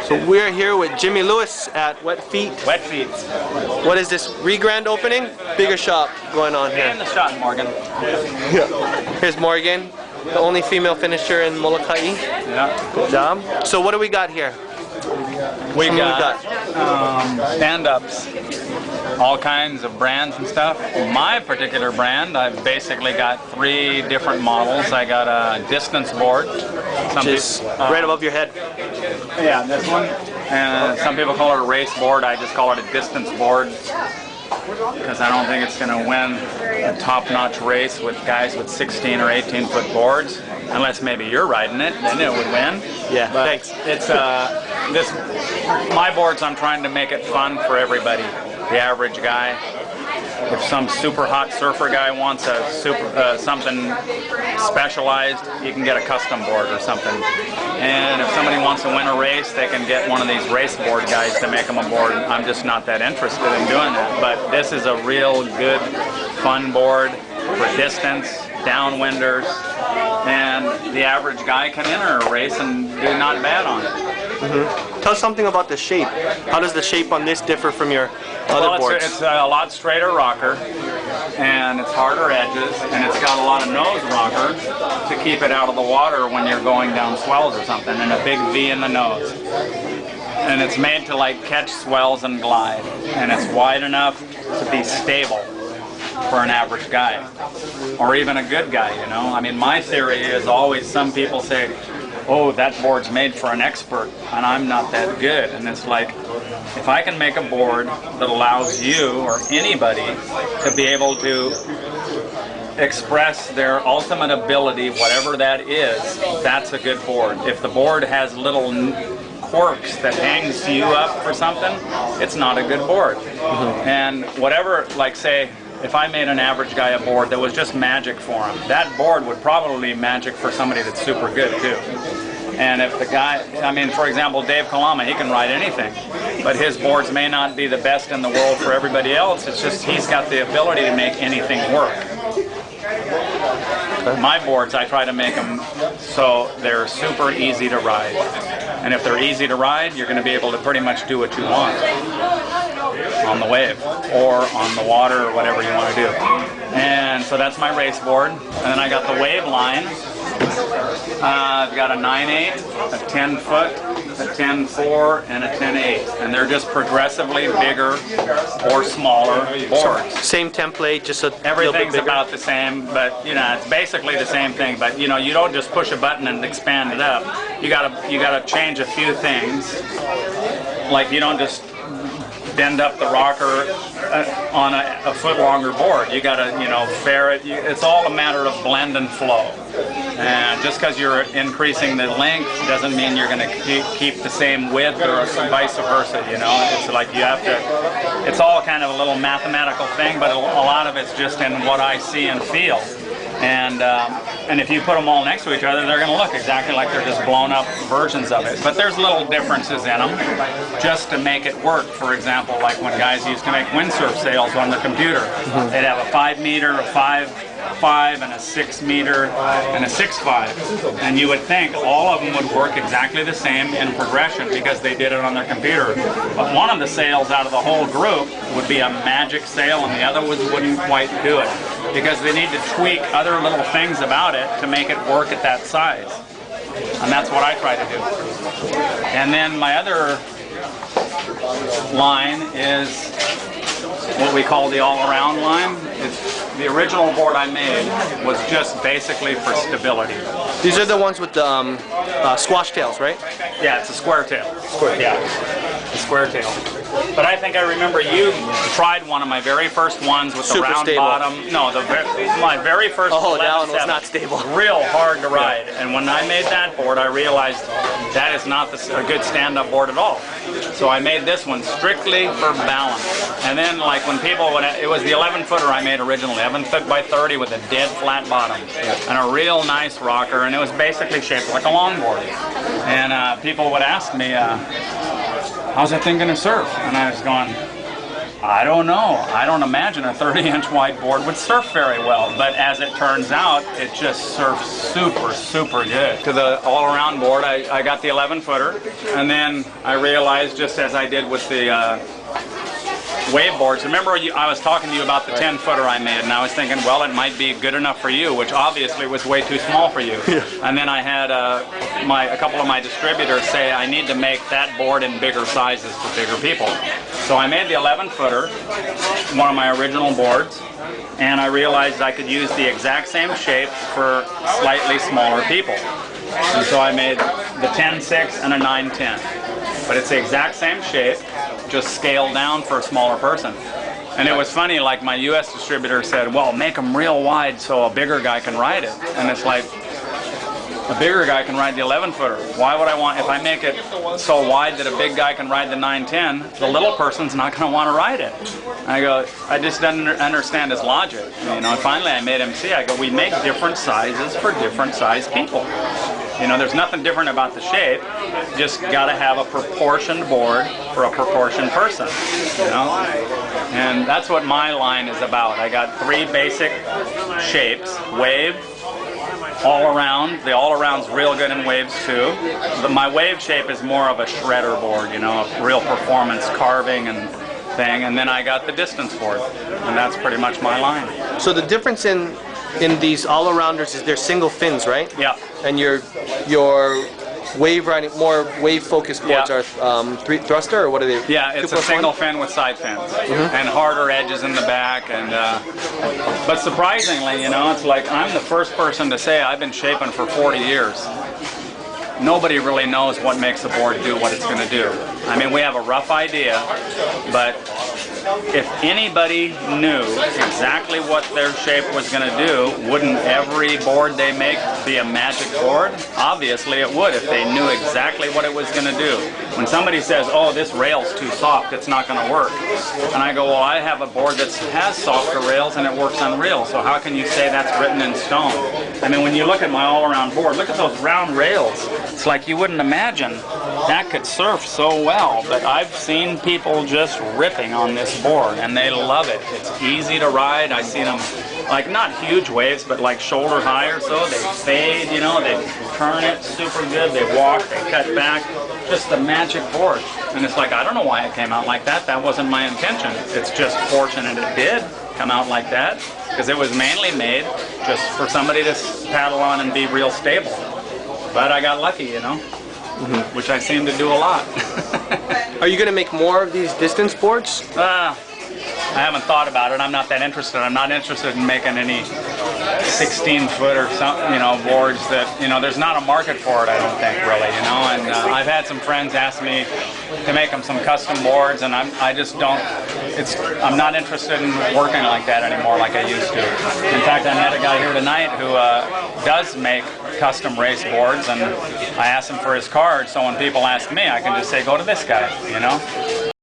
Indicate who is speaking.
Speaker 1: So we're here with Jimmy Lewis at Wet Feet.
Speaker 2: Wet Feet.
Speaker 1: What is this, re-grand opening? Bigger shop going on here.
Speaker 2: And the shot, Morgan.
Speaker 1: Yeah. Here's Morgan, the only female finisher in Molokai.
Speaker 2: Yeah.
Speaker 1: Good job. So what do we got here?
Speaker 2: We got stand-ups, all kinds of brands and stuff. My particular brand, I've basically got 3 different models. I got a distance board.
Speaker 1: Just right above your head.
Speaker 2: Yeah, this one. And some people call it a race board. I just call it a distance board because I don't think it's going to win a top-notch race with guys with 16 or 18-foot boards. Unless maybe you're riding it, then it would win.
Speaker 1: Yeah,
Speaker 2: but
Speaker 1: thanks.
Speaker 2: It's my boards, I'm trying to make it fun for everybody. The average guy. If some super hot surfer guy wants a something specialized, you can get a custom board or something. And if somebody wants to win a race, they can get one of these race board guys to make them a board. I'm just not that interested in doing that. But this is a real good, fun board for distance, downwinders, and the average guy can enter a race and do not bad on it.
Speaker 1: Mm-hmm. Tell us something about the shape. How does the shape on this differ from your other boards?
Speaker 2: It's a lot straighter rocker, and it's harder edges, and it's got a lot of nose rocker to keep it out of the water when you're going down swells or something, and a big V in the nose. And it's made to like catch swells and glide, and it's wide enough to be stable for an average guy, or even a good guy, you know. I mean, my theory is always, some people say, oh, that board's made for an expert, and I'm not that good. And it's like, if I can make a board that allows you or anybody to be able to express their ultimate ability, whatever that is, that's a good board. If the board has little quirks that hangs you up for something, it's not a good board. Mm-hmm. And whatever, like say, if I made an average guy a board that was just magic for him, that board would probably be magic for somebody that's super good too. And if the guy, I mean, for example, Dave Kalama, he can ride anything, but his boards may not be the best in the world for everybody else. It's just he's got the ability to make anything work. My boards, I try to make them so they're super easy to ride. And if they're easy to ride, you're going to be able to pretty much do what you want on the wave or on the water or whatever you want to do. And so that's my race board. And then I got the wave line. I've got a 9/8, a 10-foot, a 10-4, and a 10/8. And they're just progressively bigger or smaller boards.
Speaker 1: Same template, just a
Speaker 2: everything's about the same, but you know, it's basically the same thing. But you know, you don't just push a button and expand it up. You gotta change a few things. Like you don't just bend up the rocker on a foot longer board. You gotta, you know, fair it. It's all a matter of blend and flow. And just because you're increasing the length doesn't mean you're going to keep the same width or vice versa, you know. It's like you have to, it's all kind of a little mathematical thing, but a lot of it's just in what I see and feel. And if you put them all next to each other, they're going to look exactly like they're just blown up versions of it. But there's little differences in them just to make it work. For example, like when guys used to make windsurf sails on the computer, they'd have a 5 meter, a 5.5, and a 6 meter, and a 6.5. And you would think all of them would work exactly the same in progression because they did it on their computer. But one of the sails out of the whole group would be a magic sail and the other ones wouldn't quite do it because they need to tweak other little things about it to make it work at that size. And that's what I try to do. And then my other line is what we call the all-around line. The original board I made was just basically for stability.
Speaker 1: These are the ones with the squash tails, right?
Speaker 2: Yeah, it's a square tail. Yeah, a square tail. But I think I remember you tried one of my very first ones with the round bottom. No, my very first.
Speaker 1: Oh, that one was not stable.
Speaker 2: Real hard to ride. And when I made that board, I realized that is not a good stand-up board at all. So I made this one strictly for balance. And then, like when people would, it was the 11-footer I made originally, 11-foot by 30 with a dead flat bottom and a real nice rocker, and it was basically shaped like a longboard. And people would ask me, how's that thing going to surf? And I was going, I don't know. I don't imagine a 30-inch wide board would surf very well, but as it turns out, it just surfs super, super good. To the all-around board, I got the 11-footer, and then I realized, just as I did with the wave boards, remember I was talking to you about the 10-footer I made, and I was thinking, well, it might be good enough for you, which obviously was way too small for you.
Speaker 1: Yeah.
Speaker 2: And then I had a couple of my distributors say I need to make that board in bigger sizes for bigger people. So I made the 11-footer, one of my original boards, and I realized I could use the exact same shape for slightly smaller people. And so I made the 10-6 and a 9-10. But it's the exact same shape, just scaled down for a smaller person. And it was funny, like my US distributor said, well, make them real wide so a bigger guy can ride it. And it's like, a bigger guy can ride the 11-footer. Why would I want, if I make it so wide that a big guy can ride the 9-10, the little person's not going to want to ride it. And I go, I just didn't understand his logic. You know, and finally I made him see, I go, we make different sizes for different size people. You know, there's nothing different about the shape, just got to have a proportioned board for a proportioned person, you know? And that's what my line is about. I got 3 basic shapes: wave, all around. The all around's real good in waves too. My wave shape is more of a shredder board, you know, a real performance carving and thing. And then I got the distance board, and that's pretty much my line.
Speaker 1: So the difference in these all-arounders is they're single fins, right?
Speaker 2: Yeah.
Speaker 1: And your wave riding, more wave-focused boards are 3 thruster, or what are they?
Speaker 2: Yeah, it's a single fin with side fins and harder edges in the back. And but surprisingly, you know, it's like I'm the first person to say I've been shaping for 40 years. Nobody really knows what makes a board do what it's going to do. I mean, we have a rough idea, but if anybody knew exactly what their shape was going to do, wouldn't every board they make be a magic board? Obviously it would, if they knew exactly what it was going to do. When somebody says, oh, this rail's too soft, it's not going to work. And I go, well, I have a board that has softer rails and it works on rails, so how can you say that's written in stone? I mean, when you look at my all-around board, look at those round rails. It's like you wouldn't imagine that could surf so well, but I've seen people just ripping on this board and they love it. It's easy to ride. I see them, like, not huge waves, but like shoulder high or so. They fade, you know, they turn it super good, they walk, they cut back. Just the magic board. And it's like, I don't know why it came out like that. That wasn't my intention. It's just fortunate it did come out like that, because it was mainly made just for somebody to paddle on and be real stable. But I got lucky, you know, which I seem to do a lot.
Speaker 1: Are you going to make more of these distance boards?
Speaker 2: I haven't thought about it. I'm not that interested. I'm not interested in making any 16-foot or something, you know, boards that, you know, there's not a market for it, I don't think, really, you know. And I've had some friends ask me to make them some custom boards, and I just don't, I'm not interested in working like that anymore like I used to. In fact, I met a guy here tonight who does make custom race boards, and I asked him for his card, so when people ask me, I can just say, go to this guy, you know.